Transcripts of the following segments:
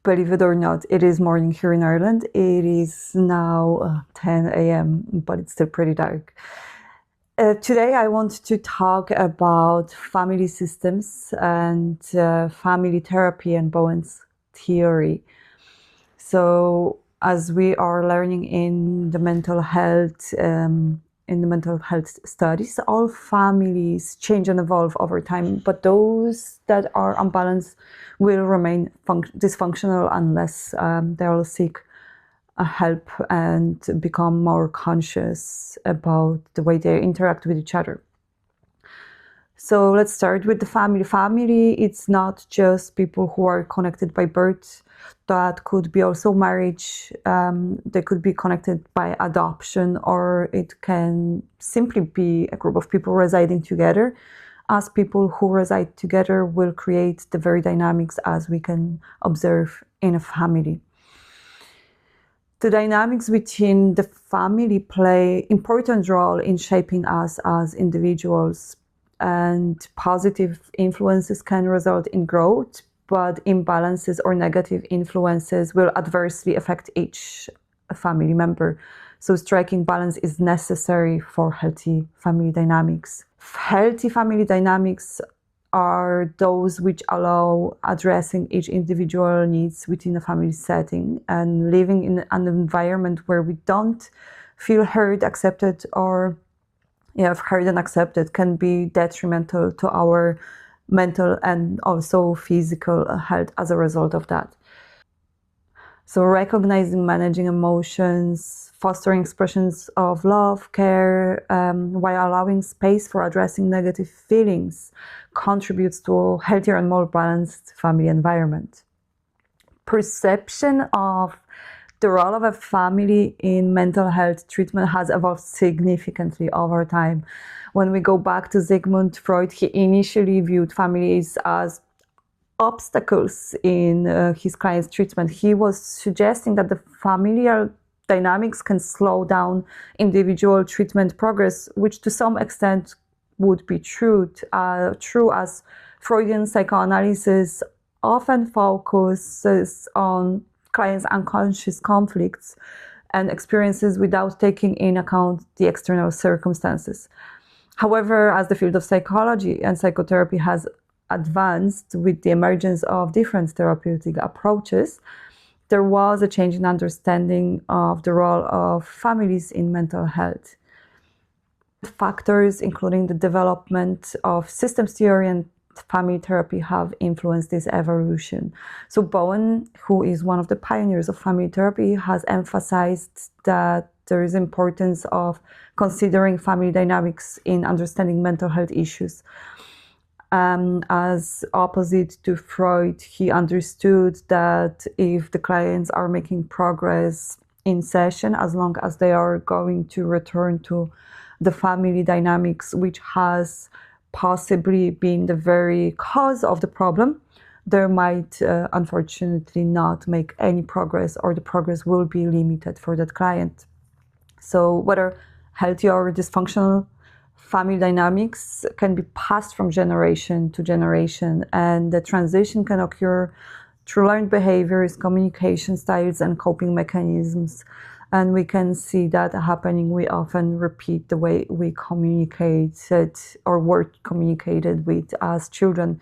Believe it or not, it is morning here in Ireland. It is now 10 a.m., but it's still pretty dark. Today I want to talk about family systems and family therapy and Bowens theory. So as we are learning in the mental health studies, all families change and evolve over time, but those that are unbalanced will remain dysfunctional unless they'll seek help and become more conscious about the way they interact with each other. So let's start with the family. Family, it's not just people who are connected by birth. That could be also marriage. They could be connected by adoption, or it can simply be a group of people residing together. As people who reside together will create the very dynamics as we can observe in a family. The dynamics within the family play important role in shaping us as individuals, and positive influences can result in growth, but imbalances or negative influences will adversely affect each family member. So striking balance is necessary for healthy family dynamics. Healthy family dynamics are those which allow addressing each individual needs within a family setting, and living in an environment where we don't feel heard, accepted, or heard and accepted can be detrimental to our mental and also physical health as a result of that. So recognizing, managing emotions, fostering expressions of love, care, while allowing space for addressing negative feelings contributes to a healthier and more balanced family environment. Perception of the role of a family in mental health treatment has evolved significantly over time. When we go back to Sigmund Freud, he initially viewed families as obstacles in his client's treatment. He was suggesting that the familial dynamics can slow down individual treatment progress, which to some extent would be true as Freudian psychoanalysis often focuses on clients' unconscious conflicts and experiences without taking in account the external circumstances. However, as the field of psychology and psychotherapy has advanced with the emergence of different therapeutic approaches, there was a change in understanding of the role of families in mental health. Factors including the development of systems theory and family therapy have influenced this evolution. So Bowen, who is one of the pioneers of family therapy, has emphasized that there is importance of considering family dynamics in understanding mental health issues. As opposite to Freud, he understood that if the clients are making progress in session, as long as they are going to return to the family dynamics, which has possibly been the very cause of the problem, there might unfortunately not make any progress, or the progress will be limited for that client. So whether healthy or dysfunctional family dynamics can be passed from generation to generation, and the transition can occur through learned behaviors, communication styles, and coping mechanisms. And we can see that happening. We often repeat the way we communicated or were communicated with as children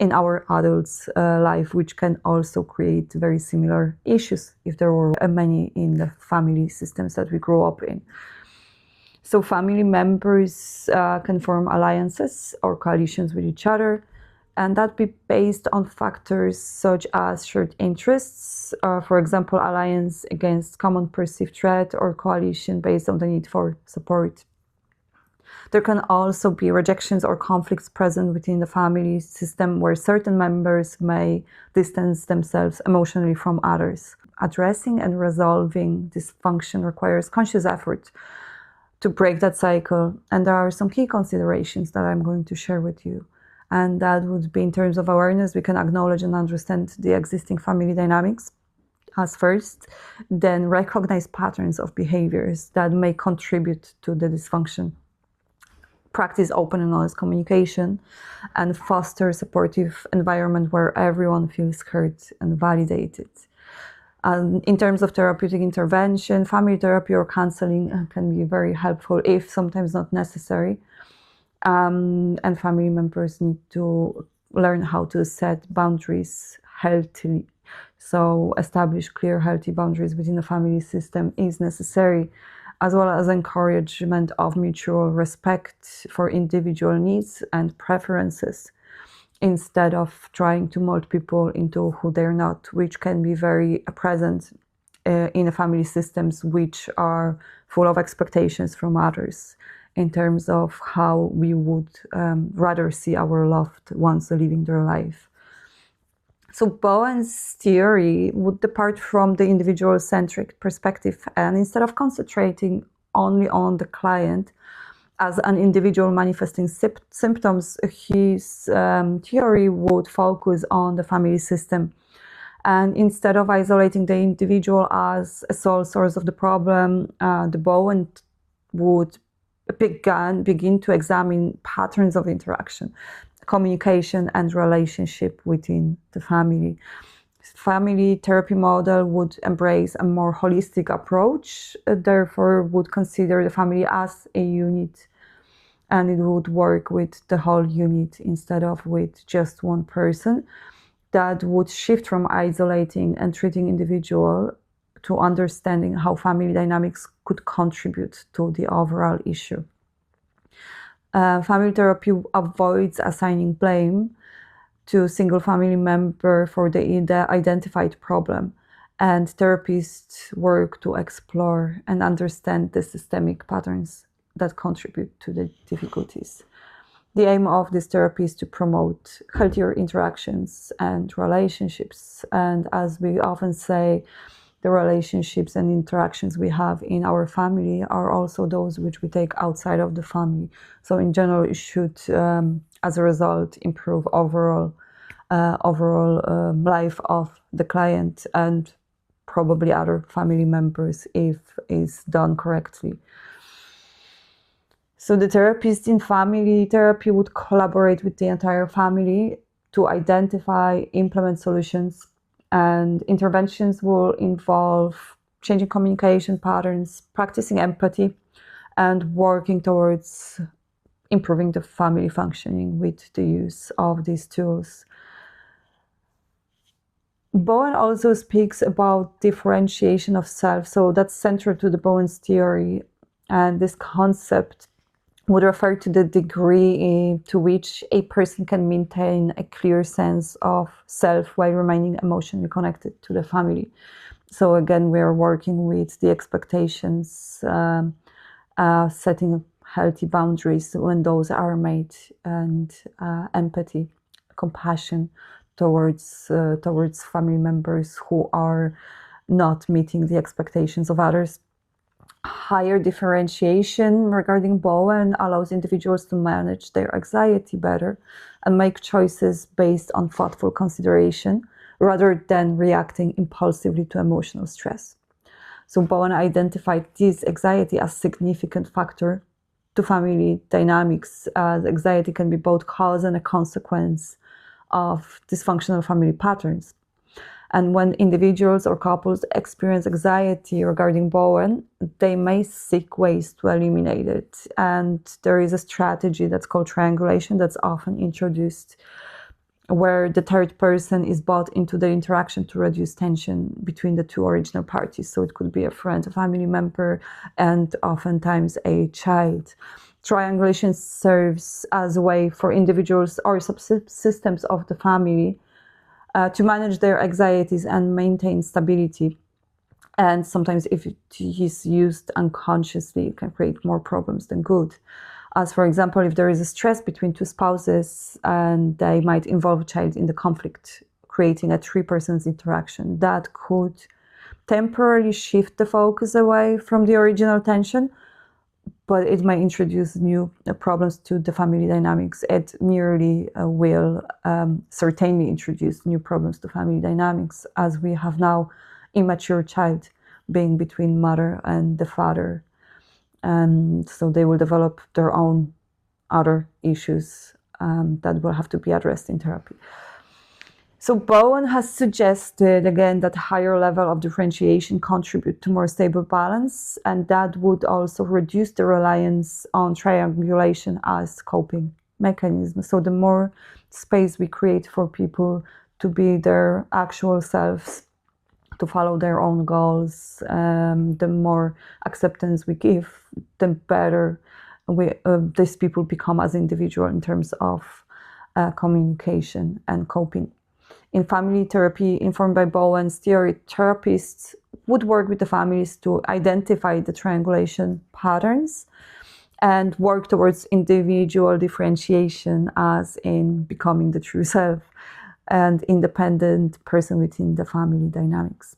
in our adults' life, which can also create very similar issues if there were many in the family systems that we grew up in. So family members can form alliances or coalitions with each other, and that be based on factors such as shared interests, for example, alliance against common perceived threat, or coalition based on the need for support. There can also be rejections or conflicts present within the family system, where certain members may distance themselves emotionally from others. Addressing and resolving dysfunction requires conscious effort to break that cycle, and there are some key considerations that I'm going to share with you. And that would be, in terms of awareness, we can acknowledge and understand the existing family dynamics as first, then recognize patterns of behaviors that may contribute to the dysfunction. practice open and honest communication, and foster a supportive environment where everyone feels heard and validated. In terms of therapeutic intervention, family therapy or counseling can be very helpful if sometimes not necessary. And family members need to learn how to set boundaries healthily. So establish clear, healthy boundaries within the family system is necessary, as well as encouragement of mutual respect for individual needs and preferences, instead of trying to mold people into who they're not, which can be very present in the family systems, which are full of expectations from others in terms of how we would rather see our loved ones living their life. So Bowen's theory would depart from the individual-centric perspective, and instead of concentrating only on the client as an individual manifesting symptoms, his theory would focus on the family system. And instead of isolating the individual as a sole source of the problem, the Bowen would begin to examine patterns of interaction, communication, and relationship within the family. Family therapy model would embrace a more holistic approach, therefore would consider the family as a unit, and it would work with the whole unit instead of with just one person. That would shift from isolating and treating individual to understanding how family dynamics could contribute to the overall issue. Family therapy avoids assigning blame to a single family member for the identified problem, and therapists work to explore and understand the systemic patterns that contribute to the difficulties. The aim of this therapy is to promote healthier interactions and relationships. And as we often say, the relationships and interactions we have in our family are also those which we take outside of the family. So in general, it should, as a result, improve overall life of the client and probably other family members if it's done correctly. So the therapist in family therapy would collaborate with the entire family to identify, implement solutions, and interventions will involve changing communication patterns, practicing empathy, and working towards improving the family functioning with the use of these tools. Bowen also speaks about differentiation of self, so that's central to the Bowen's theory, and this concept would refer to the degree to which a person can maintain a clear sense of self while remaining emotionally connected to the family. So again, we are working with the expectations, setting healthy boundaries when those are made, and empathy, compassion towards family members who are not meeting the expectations of others. Higher differentiation regarding Bowen allows individuals to manage their anxiety better and make choices based on thoughtful consideration rather than reacting impulsively to emotional stress. So Bowen identified this anxiety as a significant factor to family dynamics, as anxiety can be both cause and a consequence of dysfunctional family patterns. And when individuals or couples experience anxiety regarding Bowen, they may seek ways to eliminate it. And there is a strategy that's called triangulation that's often introduced, where the third person is brought into the interaction to reduce tension between the two original parties. So it could be a friend, a family member, and oftentimes a child. Triangulation serves as a way for individuals or subsystems of the family to manage their anxieties and maintain stability. And sometimes if it is used unconsciously, it can create more problems than good. As for example, if there is a stress between two spouses and they might involve a child in the conflict, creating a three-persons interaction, that could temporarily shift the focus away from the original tension, but it may introduce new problems to the family dynamics. It merely will certainly introduce new problems to family dynamics, as we have now immature child being between mother and the father. And so they will develop their own other issues that will have to be addressed in therapy. So Bowen has suggested, again, that higher level of differentiation contribute to more stable balance, and that would also reduce the reliance on triangulation as coping mechanism. So the more space we create for people to be their actual selves, to follow their own goals, the more acceptance we give, the better these people become as individuals in terms of communication and coping. In family therapy, informed by Bowen's theory, therapists would work with the families to identify the triangulation patterns and work towards individual differentiation, as in becoming the true self and independent person within the family dynamics.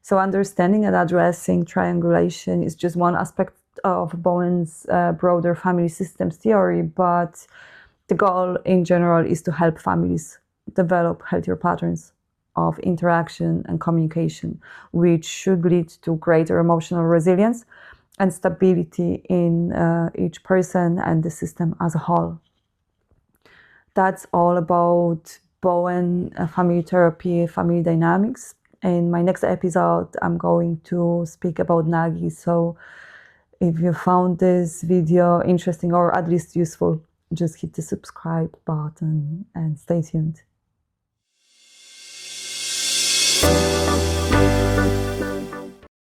So understanding and addressing triangulation is just one aspect of Bowen's broader family systems theory, but the goal in general is to help families develop healthier patterns of interaction and communication, which should lead to greater emotional resilience and stability in each person and the system as a whole. That's all about Bowen family therapy, family dynamics. In my next episode, I'm going to speak about Nagi. So if you found this video interesting or at least useful, just hit the subscribe button and stay tuned.